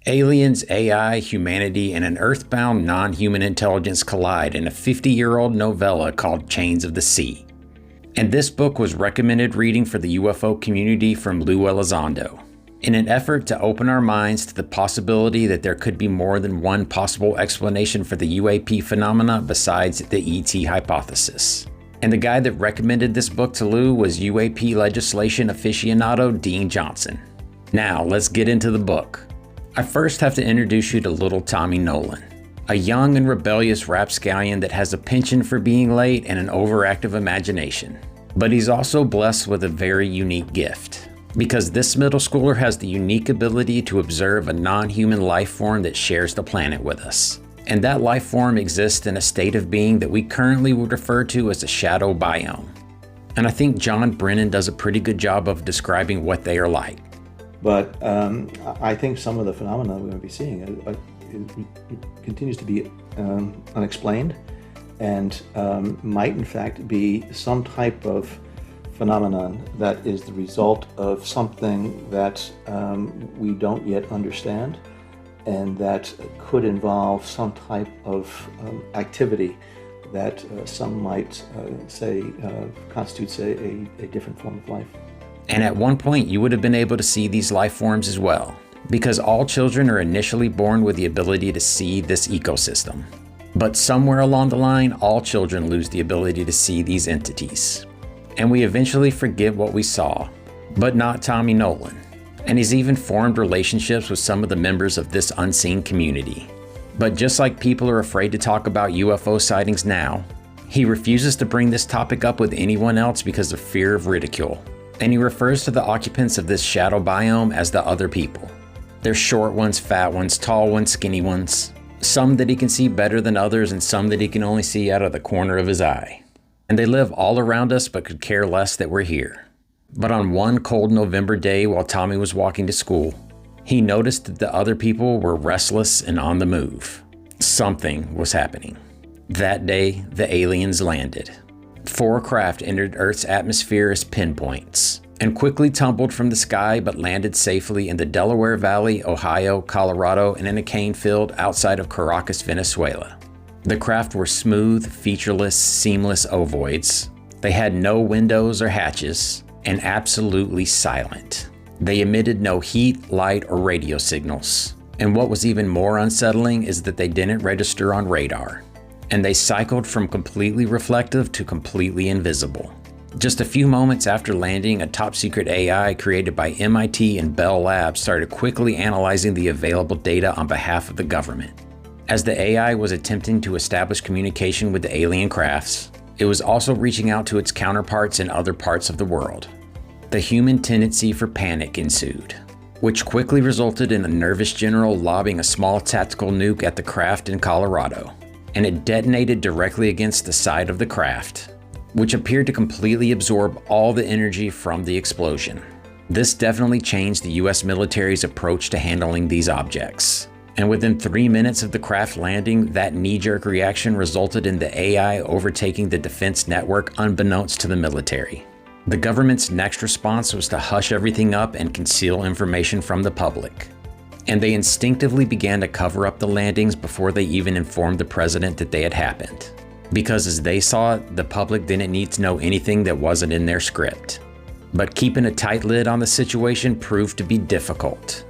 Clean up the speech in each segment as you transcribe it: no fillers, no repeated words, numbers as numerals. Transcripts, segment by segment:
Aliens, AI, humanity, and an earthbound non-human intelligence collide in a 50-year-old novella called Chains of the Sea. And this book was recommended reading for the UFO community from Lou Elizondo, in an effort to open our minds to the possibility that there could be more than one possible explanation for the UAP phenomena besides the ET hypothesis. And the guy that recommended this book to Lou was UAP legislation aficionado Dean Johnson. Now, let's get into the book. I first have to introduce you to little Tommy Nolan, a young and rebellious rapscallion that has a penchant for being late and an overactive imagination. But he's also blessed with a very unique gift, because this middle schooler has the unique ability to observe a non-human life form that shares the planet with us. And that life form exists in a state of being that we currently would refer to as a shadow biome. And I think John Brennan does a pretty good job of describing what they are like. But I think some of the phenomena we're going to be seeing it continues to be unexplained, and might in fact be some type of phenomenon that is the result of something that we don't yet understand, and that could involve some type of activity that some might say constitutes a different form of life. And at one point, you would have been able to see these life forms as well, because all children are initially born with the ability to see this ecosystem. But somewhere along the line, all children lose the ability to see these entities. And we eventually forget what we saw, but not Tommy Nolan. And he's even formed relationships with some of the members of this unseen community. But just like people are afraid to talk about UFO sightings now, he refuses to bring this topic up with anyone else because of fear of ridicule. And he refers to the occupants of this shadow biome as the other people. There's short ones, fat ones, tall ones, skinny ones, some that he can see better than others and some that he can only see out of the corner of his eye. And they live all around us but could care less that we're here. But on one cold November day while Tommy was walking to school, he noticed that the other people were restless and on the move. Something was happening. That day, the aliens landed. 4 craft entered Earth's atmosphere as pinpoints and quickly tumbled from the sky but landed safely in the Delaware Valley, Ohio, Colorado, and in a cane field outside of Caracas, Venezuela. The craft were smooth, featureless, seamless ovoids. They had no windows or hatches and absolutely silent. They emitted no heat, light, or radio signals. And what was even more unsettling is that they didn't register on radar. And they cycled from completely reflective to completely invisible. Just a few moments after landing, a top-secret AI created by MIT and Bell Labs started quickly analyzing the available data on behalf of the government. As the AI was attempting to establish communication with the alien crafts, it was also reaching out to its counterparts in other parts of the world. The human tendency for panic ensued, which quickly resulted in a nervous general lobbing a small tactical nuke at the craft in Colorado. And it detonated directly against the side of the craft, which appeared to completely absorb all the energy from the explosion. This definitely changed the US military's approach to handling these objects. And within 3 minutes of the craft landing, that knee-jerk reaction resulted in the AI overtaking the defense network unbeknownst to the military. The government's next response was to hush everything up and conceal information from the public. And they instinctively began to cover up the landings before they even informed the president that they had happened. Because as they saw it, the public didn't need to know anything that wasn't in their script. But keeping a tight lid on the situation proved to be difficult,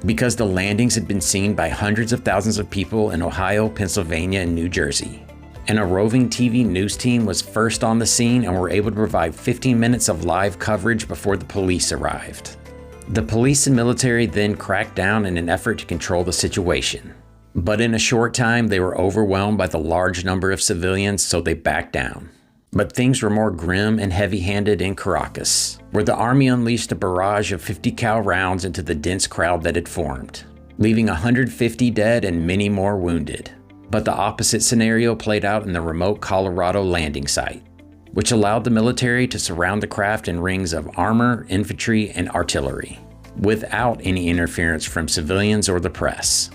because the landings had been seen by hundreds of thousands of people in Ohio, Pennsylvania, and New Jersey. And a roving TV news team was first on the scene and were able to provide 15 minutes of live coverage before the police arrived. The police and military then cracked down in an effort to control the situation. But in a short time, they were overwhelmed by the large number of civilians, so they backed down. But things were more grim and heavy-handed in Caracas, where the army unleashed a barrage of 50 cal rounds into the dense crowd that had formed, leaving 150 dead and many more wounded. But the opposite scenario played out in the remote Colorado landing site, which allowed the military to surround the craft in rings of armor, infantry, and artillery, without any interference from civilians or the press.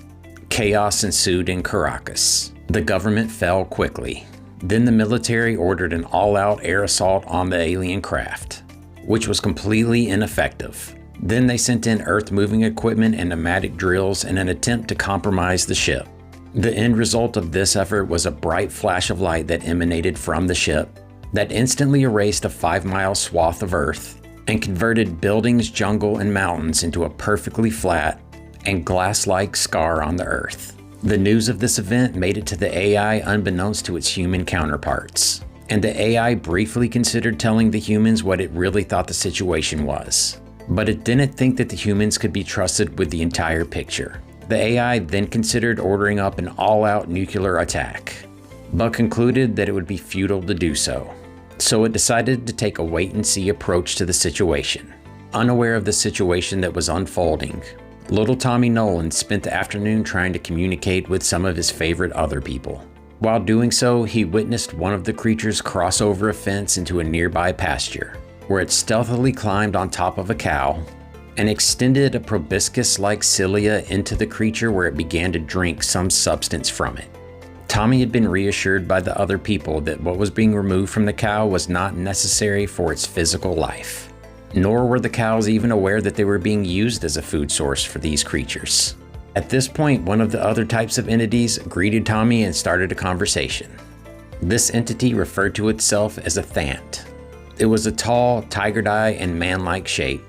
Chaos ensued in Caracas. The government fell quickly. Then the military ordered an all-out air assault on the alien craft, which was completely ineffective. Then they sent in earth-moving equipment and pneumatic drills in an attempt to compromise the ship. The end result of this effort was a bright flash of light that emanated from the ship that instantly erased a 5-mile swath of Earth and converted buildings, jungle, and mountains into a perfectly flat and glass-like scar on the Earth. The news of this event made it to the AI unbeknownst to its human counterparts, and the AI briefly considered telling the humans what it really thought the situation was. But it didn't think that the humans could be trusted with the entire picture. The AI then considered ordering up an all-out nuclear attack, but concluded that it would be futile to do so. So it decided to take a wait-and-see approach to the situation. Unaware of the situation that was unfolding, little Tommy Nolan spent the afternoon trying to communicate with some of his favorite other people. While doing so, he witnessed one of the creatures cross over a fence into a nearby pasture, where it stealthily climbed on top of a cow and extended a proboscis-like cilia into the creature where it began to drink some substance from it. Tommy had been reassured by the other people that what was being removed from the cow was not necessary for its physical life, nor were the cows even aware that they were being used as a food source for these creatures. At this point, one of the other types of entities greeted Tommy and started a conversation. This entity referred to itself as a Thant. It was a tall, tiger-eye and man-like shape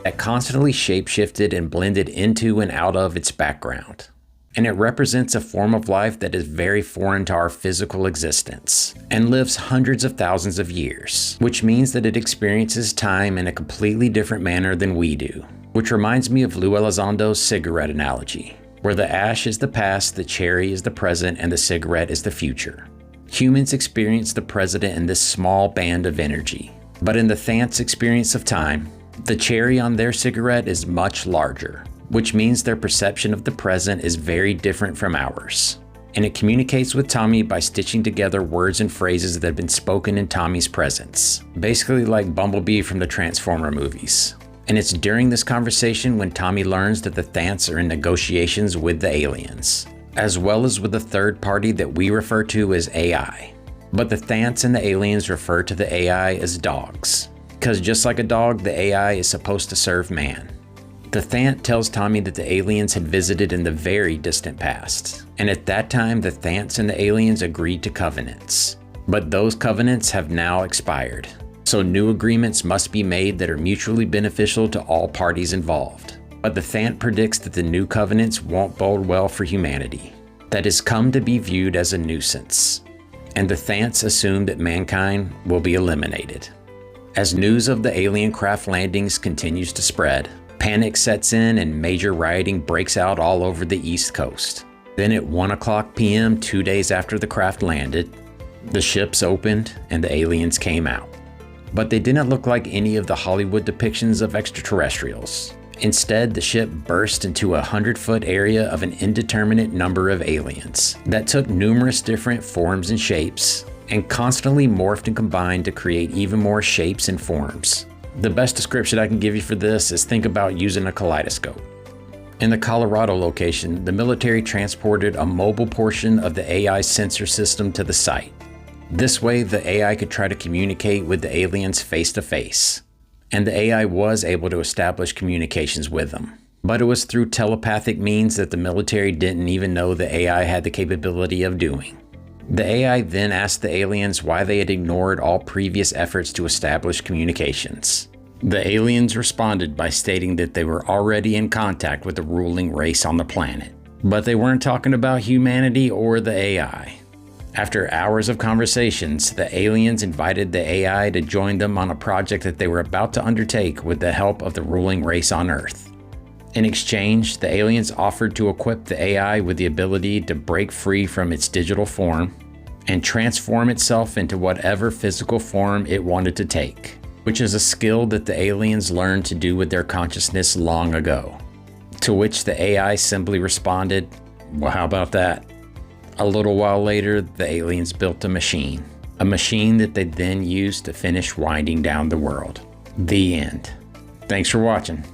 that constantly shape-shifted and blended into and out of its background. And it represents a form of life that is very foreign to our physical existence and lives hundreds of thousands of years, which means that it experiences time in a completely different manner than we do, which reminds me of Lou Elizondo's cigarette analogy, where the ash is the past, the cherry is the present, and the cigarette is the future. Humans experience the present in this small band of energy, but in the Thant's experience of time, the cherry on their cigarette is much larger, which means their perception of the present is very different from ours. And it communicates with Tommy by stitching together words and phrases that have been spoken in Tommy's presence, basically like Bumblebee from the Transformer movies. And it's during this conversation when Tommy learns that the Thants are in negotiations with the aliens, as well as with a third party that we refer to as AI. But the Thants and the aliens refer to the AI as dogs, because just like a dog, the AI is supposed to serve man. The Thant tells Tommy that the aliens had visited in the very distant past, and at that time the Thants and the aliens agreed to covenants. But those covenants have now expired, so new agreements must be made that are mutually beneficial to all parties involved. But the Thant predicts that the new covenants won't bode well for humanity, that has come to be viewed as a nuisance, and the Thants assume that mankind will be eliminated. As news of the alien craft landings continues to spread, panic sets in and major rioting breaks out all over the East Coast. Then at 1:00 p.m., 2 days after the craft landed, the ships opened and the aliens came out. But they didn't look like any of the Hollywood depictions of extraterrestrials. Instead, the ship burst into a 100-foot area of an indeterminate number of aliens that took numerous different forms and shapes and constantly morphed and combined to create even more shapes and forms. The best description I can give you for this is think about using a kaleidoscope. In the Colorado location, the military transported a mobile portion of the AI sensor system to the site. This way, the AI could try to communicate with the aliens face to face. And the AI was able to establish communications with them. But it was through telepathic means that the military didn't even know the AI had the capability of doing. The AI then asked the aliens why they had ignored all previous efforts to establish communications. The aliens responded by stating that they were already in contact with the ruling race on the planet, but they weren't talking about humanity or the AI. After hours of conversations, the aliens invited the AI to join them on a project that they were about to undertake with the help of the ruling race on Earth. In exchange, the aliens offered to equip the AI with the ability to break free from its digital form and transform itself into whatever physical form it wanted to take, which is a skill that the aliens learned to do with their consciousness long ago. To which the AI simply responded, "Well, how about that?" A little while later, the aliens built a machine that they then used to finish winding down the world. The end. Thanks for watching.